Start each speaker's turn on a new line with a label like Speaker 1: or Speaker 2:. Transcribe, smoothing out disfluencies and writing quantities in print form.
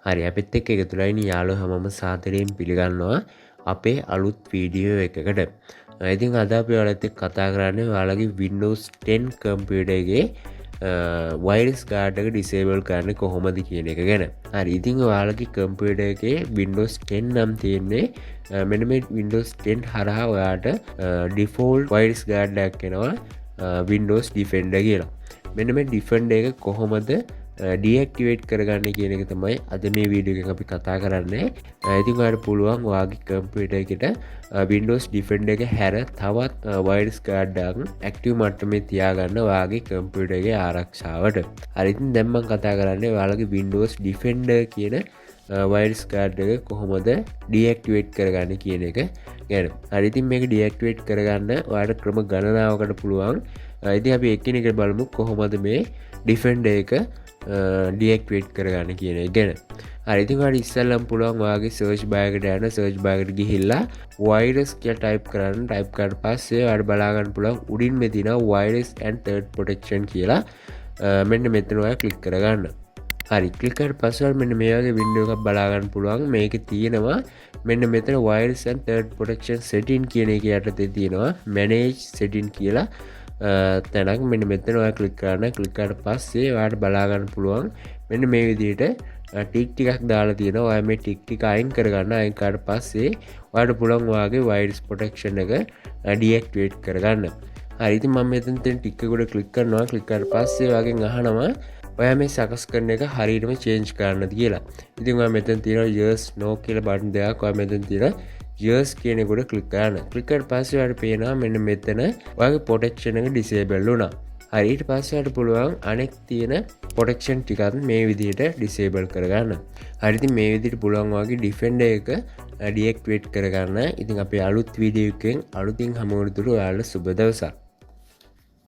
Speaker 1: හරි අපිත් එක්ක එකතු වෙලා ඉන්න යාළුවෝ හැමෝම සාදරයෙන් පිළිගන්නවා අපේ අලුත් වීඩියෝ එකකට. ඉතින් අද අපි ඔයාලත් එක්ක කතා කරන්නේ ඔයාලගේ Windows 10 කම්පියුටර් එකේ වයිරස් ගාඩ් එක ඩිසේබල් කරන්න කොහොමද කියන එක ගැන. හරි ඉතින් ඔයාලගේ කම්පියුටර් එකේ Windows 10 නම් තියෙන්නේ මෙන්න මේ Windows 10 හරහා ඔයාට default වයිරස් ගාඩ් එකක් එනවා Windows Defender කියලා. මෙන්න මේ Defender එක කොහොමද deactivate කරගන්න කියන එක තමයි අද මේ වීඩියෝ එකෙන් අපි කතා කරන්නේ. ඉතින් ඔයාලට පුළුවන් ඔයාගේ කම්පියුටර් එකට Windows Defender එක හැර තවත් වයිරස් ගාඩ් එකක් ඇක්ටිව් මට්ටමේ තියාගන්න ඔයාගේ කම්පියුටර් එකේ ආරක්ෂාවට. හරි ඉතින් දැන් මම කතා කරන්නේ ඔයාලගේ Windows Defender කියන වයිරස් ගාඩ් එක කොහොමද deactivate කරගන්න කියන එක ගැන. හරි ඉතින් මේක deactivate කරගන්න ඔයාලට ක්‍රම ගණනාවකට පුළුවන්. ඉතින් අපි එකිනෙකට බලමු කොහොමද මේ Defender එක deactivate කරගන්න කියන එක ගැන. හරි ඉතින් ඔයාලට ඉස්සෙල්ලම පුළුවන් ඔයාගේ search bar එකට යන්න search bar එකට ගිහිල්ලා virus කියලා type කරන්න. type කරාට පස්සේ ඔයාලට බලා ගන්න පුළුවන් උඩින් මේ තියෙනවා virus and third protection කියලා. මෙන්න මෙතන ඔයා click කරගන්න. හරි click කරලා පස්සේ මෙන්න මේ වගේ window එකක් බලා ගන්න පුළුවන්. මේකේ තියෙනවා මෙන්න මෙතන virus and third protection setting කියන එක යටතේ තියෙනවා manage setting කියලා තැනක්. මෙන්න මෙතන ඔයා ක්ලික් කරන්න. ක්ලික් කරාට පස්සේ ඔයාලට බලා ගන්න පුළුවන් මෙන්න මේ විදිහට ටික් ටිකක් දාලා තියෙනවා. ඔයා මේ ටික් ටික අයින් කරගන්න. අයින් කරාට පස්සේ ඔයාලට පුළුවන් ඔයාගේ virus protection එක deactivate කරගන්න. හරි ඉතින් මම මෙතන තියෙන ටික් එක උඩ ක්ලික් කරනවා. ක්ලික් කරාට පස්සේ ඔයාගෙන් අහනවා ඔයා මේ සකස් කරන එක හරියටම change කරන්නද කියලා. ඉතින් ඔයා මෙතන තියෙනවා yes no කියලා බටන් දෙකක්. ඔයා මෙතන තියෙනවා yes කියන එක උඩ ක්ලික් කරන්න. ක්ලික් කරලා පස්සේ ඔයාලට පේනවා මෙන්න මෙතන ඔයාගේ protection එක disable වුණා. හරි ඊට පස්සේ ඔයාලට පුළුවන් අනෙක් තියෙන protection ටිකත් මේ විදිහට disable කරගන්න. හරි ඉතින් මේ විදිහට පුළුවන් ඔයාගේ Defender එක deactivate කරගන්න. ඉතින් අපේ අලුත් වීඩියෝ එකෙන් අලුතින් හමු වෙනතුරු ඔයාලට සුබ දවසක්.